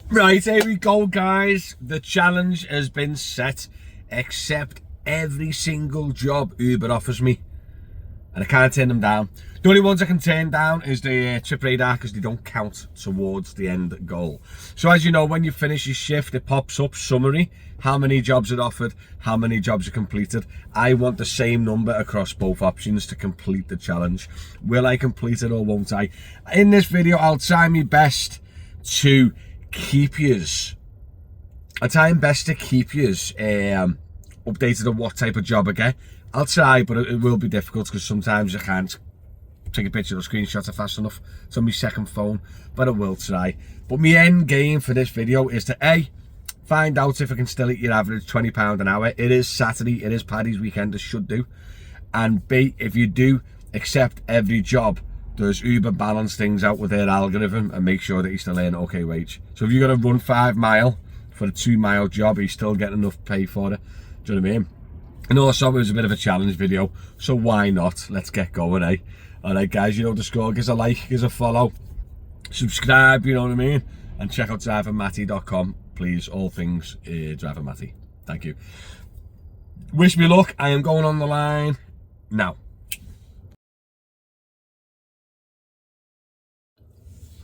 Right, here we go, guys. The challenge has been set. Accept every single job Uber offers me, and I can't turn them down. The only ones I can turn down is the trip radar, because they don't count towards the end goal. So as you know, when you finish your shift, it pops up summary, how many jobs are offered, how many jobs are completed. I want the same number across both options to complete the challenge. Will I complete it or won't I? In this video, I'll try my best to keep yous. I'll try my best to keep yous updated on what type of job I get. I'll try, but it will be difficult because sometimes I can't take a picture or screenshot it fast enough. It's on my second phone, but I will try. But my end game for this video is to A, find out if I can still eat your average £20 an hour. It is Saturday, it is Paddy's weekend, it should do. And B, if you do accept every job, does Uber balance things out with their algorithm and make sure that you still earn okay wage. So if you've got to run 5 mile for a 2 mile job, are you still getting enough pay for it? Do you know what I mean? And also, it was a bit of a challenge video, so why not? Let's get going, eh? Alright guys, you know the score. Give us a like, give us a follow, subscribe, you know what I mean? And check out drivermatty.com, please. All things Driver Matty. Thank you. Wish me luck. I am going on the line now.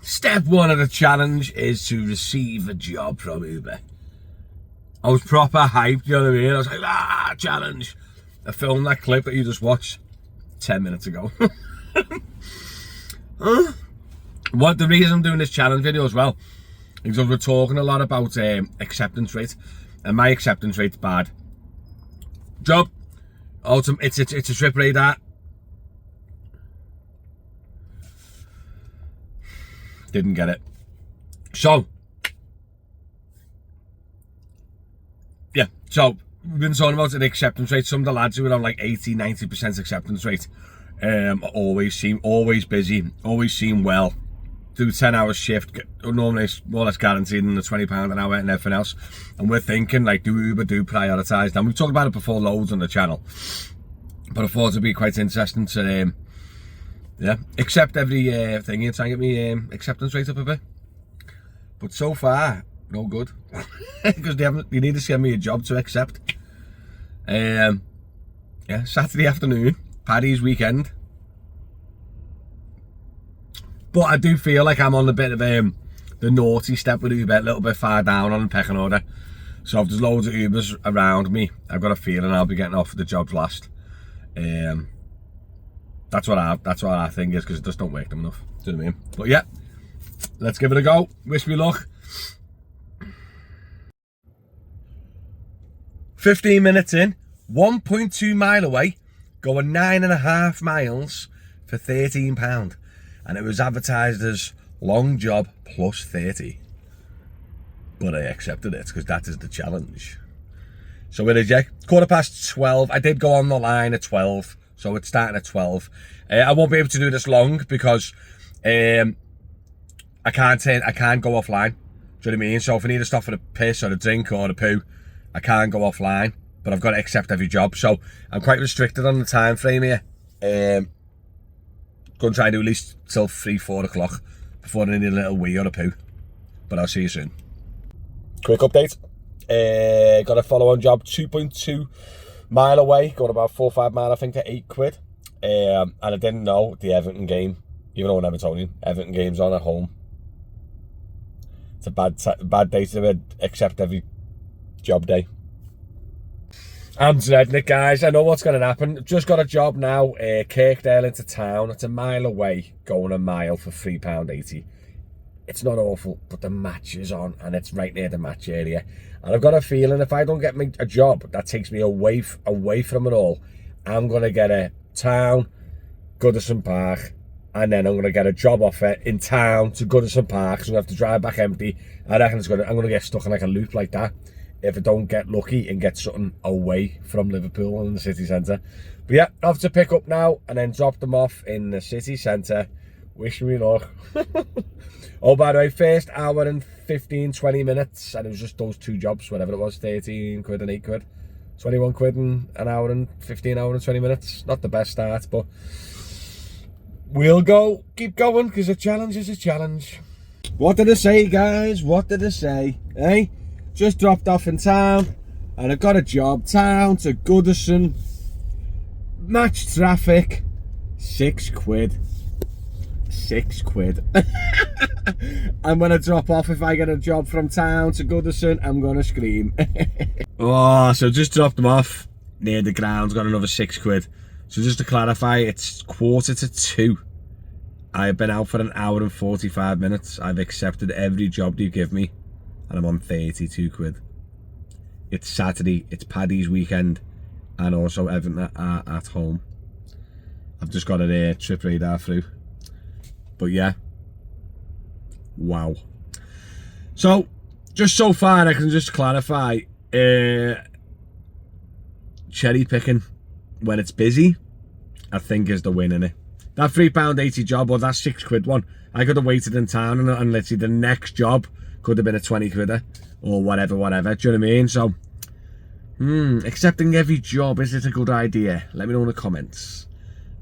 Step 1 of the challenge is to receive a job from Uber. I was proper hyped, you know what I mean? I was like, challenge. I filmed that clip that you just watched 10 minutes ago. What the reason I'm doing this challenge video as well is because we're talking a lot about acceptance rate, and my acceptance rate's bad. Job, it's a trip radar. Didn't get it. So yeah, so we've been talking about the acceptance rate. Some of the lads who are on like 80-90% acceptance rate always busy, always seem well, do 10-hour shift, normally it's more or less guaranteed in the £20 an hour and everything else. And we're thinking, like, do Uber do prioritise? Now, we've talked about it before loads on the channel, but I thought it'd be quite interesting to accept every thing and try and get me acceptance rate up a bit. But so far, no good. Because you need to send me a job to accept. Yeah, Saturday afternoon, Paddy's weekend. But I do feel like I'm on a bit of the naughty step with Uber, a little bit far down on the pecking order. So if there's loads of Ubers around me, I've got a feeling I'll be getting offered the jobs last. That's what I think is, because it just don't work them enough. Do you know what I mean? But yeah, let's give it a go. Wish me luck. 15 minutes in, 1.2 mile away, going 9.5 miles for £13. And it was advertised as long job plus 30. But I accepted it because that is the challenge. So it is, yeah, 12:15. I did go on the line at 12, so it's starting at 12. I won't be able to do this long because I can't go offline. Do you know what I mean? So if I need to stop for a piss or a drink or a poo, I can't go offline, but I've got to accept every job. So I'm quite restricted on the time frame here. Going to try and do at least till 3-4 o'clock before I need a little wee or a poo. But I'll see you soon. Quick update. Got a follow-on job 2.2 mile away, going about 4 or 5 mile, I think, at £8. And I didn't know the Everton game, even though I'm Evertonian, Everton game's on at home. It's a bad day to accept every job day. I'm dreading it, guys. I know what's going to happen. Just got a job now, Kirkdale into town. It's a mile away, going a mile for £3.80. It's not awful, but the match is on, and it's right near the match area. And I've got a feeling if I don't get me a job that takes me away from it all, I'm going to get a town, Goodison Park, and then I'm going to get a job offer in town to Goodison Park, so I'm going to have to drive back empty. I reckon I'm going to get stuck in like a loop like that if I don't get lucky and get something away from Liverpool in the city centre. But yeah, I have to pick up now and then drop them off in the city centre. Wish me luck. Oh, by the way, first hour and 15-20 minutes, and it was just those 2 jobs, whatever it was, 13 quid and 8 quid. 21 quid in an hour and 15 hour and 20 minutes. Not the best start, but we'll keep going, because a challenge is a challenge. What did I say, guys? What did I say? Eh? Just dropped off in town and I got a job. Town to Goodison. Match traffic. £6. £6. And when I drop off, if I get a job from town to Goodison, I'm gonna scream. Oh, so just dropped them off near the ground, got another £6. So just to clarify, it's 1:45. I've been out for an hour and 45 minutes. I've accepted every job you give me, and I'm on £32. It's Saturday, it's Paddy's weekend, and also Everton are at home. I've just got a trip radar through. But yeah, wow. So, just so far, I can just clarify, cherry picking when it's busy, I think is the win in it. That £3.80 job, or that £6 one, I could have waited in town and literally the next job could have been a 20 or whatever. Do you know what I mean? So, accepting every job, is it a good idea? Let me know in the comments.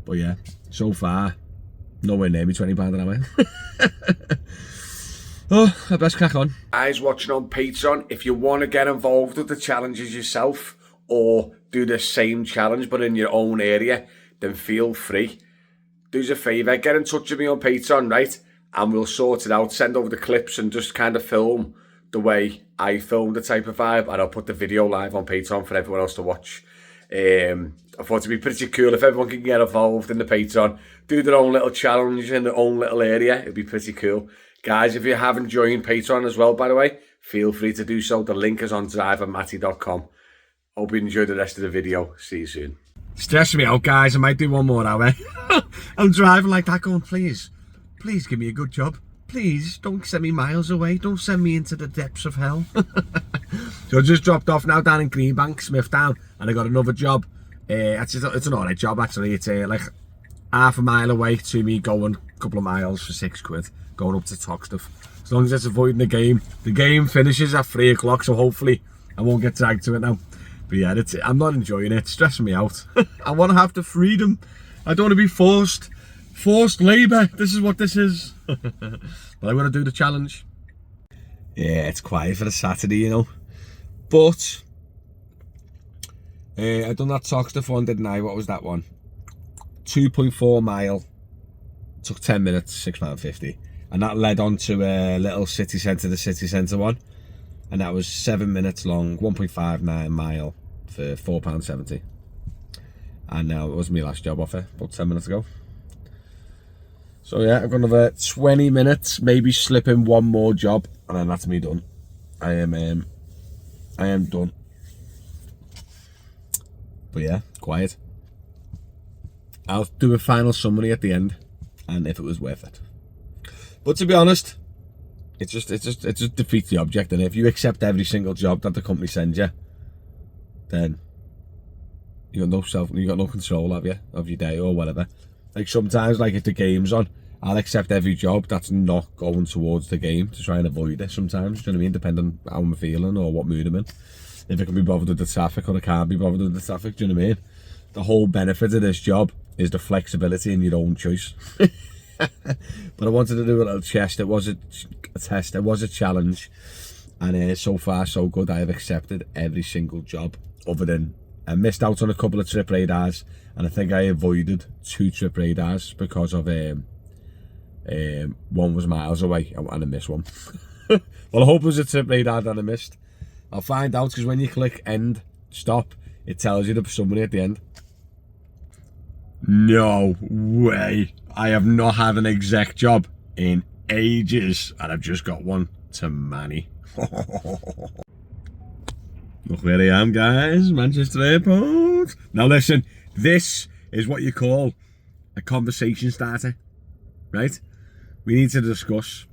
But yeah, so far, nowhere near me £20 an hour. Oh, I best crack on. Guys watching on Patreon, if you want to get involved with the challenges yourself or do the same challenge but in your own area, then feel free. Do us a favour, get in touch with me on Patreon, right? And we'll sort it out. Send over the clips and just kind of film the way I filmed the type of vibe, and I'll put the video live on Patreon for everyone else to watch. I thought it'd be pretty cool if everyone can get involved in the Patreon, do their own little challenge in their own little area. It'd be pretty cool. Guys, if you haven't joined Patreon as well, by the way, feel free to do so. The link is on drivermatty.com. Hope you enjoyed the rest of the video. See you soon. Stressing me out, guys. I might do one more hour. I'm driving like that going, please give me a good job. Please, don't send me miles away. Don't send me into the depths of hell. So I just dropped off now down in Greenbank, Smithdown, and I got another job. It's an alright job, actually. It's like half a mile away to me going a couple of miles for £6, going up to Toxteth. As long as it's avoiding the game. The game finishes at 3 o'clock, so hopefully I won't get dragged to it now. But yeah, I'm not enjoying it. It's stressing me out. I want to have the freedom. I don't want to be forced labour. This is what this is. But I want to do the challenge. Yeah, it's quiet for a Saturday, you know. But I done that Toxteth one, didn't I? What was that one? 2.4 mile. Took 10 minutes, £6.50. And that led on to a little city centre, the city centre one. And that was 7 minutes long, 1.59 mile for £4.70. And now it was my last job offer, about 10 minutes ago. So yeah, I've got another 20 minutes, maybe slip in one more job, and then that's me done. I am done. But yeah, quiet. I'll do a final summary at the end, and if it was worth it. But to be honest, it just defeats the object. And if you accept every single job that the company sends you, then you got no control, have you, of your day or whatever. Like sometimes, like if the game's on, I'll accept every job that's not going towards the game to try and avoid it sometimes, do you know what I mean? Depending on how I'm feeling or what mood I'm in. If I can be bothered with the traffic or I can't be bothered with the traffic, do you know what I mean? The whole benefit of this job is the flexibility in your own choice. But I wanted to do a little test. It was a test, it was a challenge. And so far so good. I have accepted every single job, other than I missed out on a couple of trip radars, and I think I avoided 2 trip radars because of one was miles away and I missed one. Well, I hope it was a trip radar that I missed. I'll find out, because when you click end stop, it tells you the summary at the end. No way. I have not had an exec job in ages, and I've just got one to Manny. Look where I am, guys. Manchester Airport. Now listen, this is what you call a conversation starter, right? We need to discuss.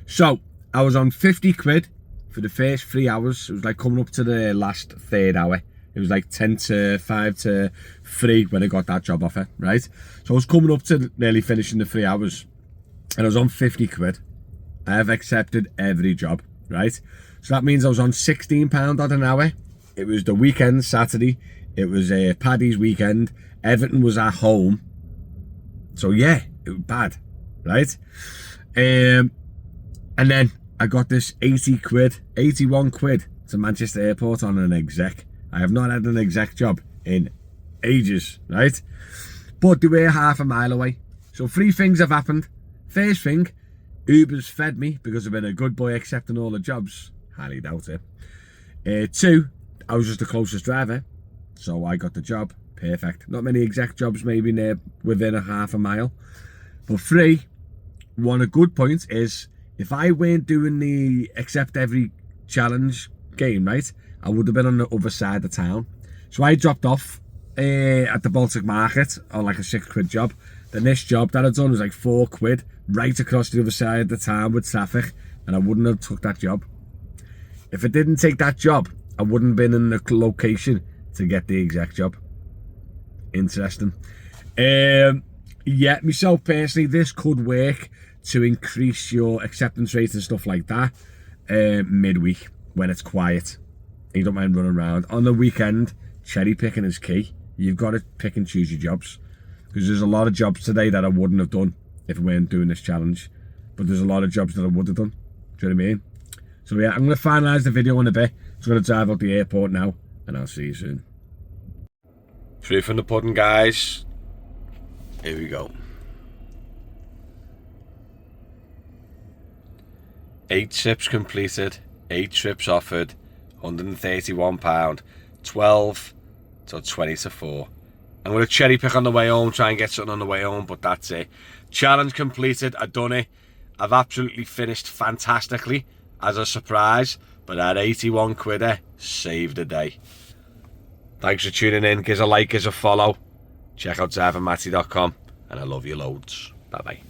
So, I was on £50 for the first 3 hours. It was like coming up to the last third hour. It was like 10 to 5 to 3 when I got that job offer, right? So I was coming up to nearly finishing the 3 hours, and I was on £50. I have accepted every job, right? So that means I was on £16 odd an hour. It was the weekend, Saturday. It was Paddy's weekend. Everton was at home. So yeah, it was bad, right? And then I got this 81 quid to Manchester Airport on an exec. I have not had an exec job in ages, right? But they were half a mile away. So 3 things have happened. First thing, Uber's fed me because I've been a good boy accepting all the jobs. Highly doubt it. 2, I was just the closest driver, so I got the job. Perfect. Not many exec jobs maybe near within a half a mile. But 3, one a good point is, if I weren't doing the accept every challenge game, right, I would have been on the other side of town. So I dropped off at the Baltic Market on like a 6 quid job. Then this job that I'd done was like 4 quid right across the other side of the town with traffic, and I wouldn't have took that job. If I didn't take that job, I wouldn't have been in the location to get the exec job. Interesting. Yeah, myself personally, this could work to increase your acceptance rate and stuff like that midweek when it's quiet. You don't mind running around. On the weekend, cherry picking is key. You've got to pick and choose your jobs. Because there's a lot of jobs today that I wouldn't have done if I weren't doing this challenge. But there's a lot of jobs that I would have done. Do you know what I mean? So yeah, I'm going to finalise the video in a bit. I'm going to drive out the airport now, and I'll see you soon. Proof in the pudding, guys. Here we go. 8 trips completed, 8 trips offered, £131, 12 till 20 to 4. I'm going to cherry pick on the way home, try and get something on the way home, but that's it. Challenge completed, I've done it. I've absolutely finished fantastically as a surprise, but that 81 quid saved the day. Thanks for tuning in. Give us a like, give us a follow. Check out drivermatty.com, and I love you loads. Bye bye.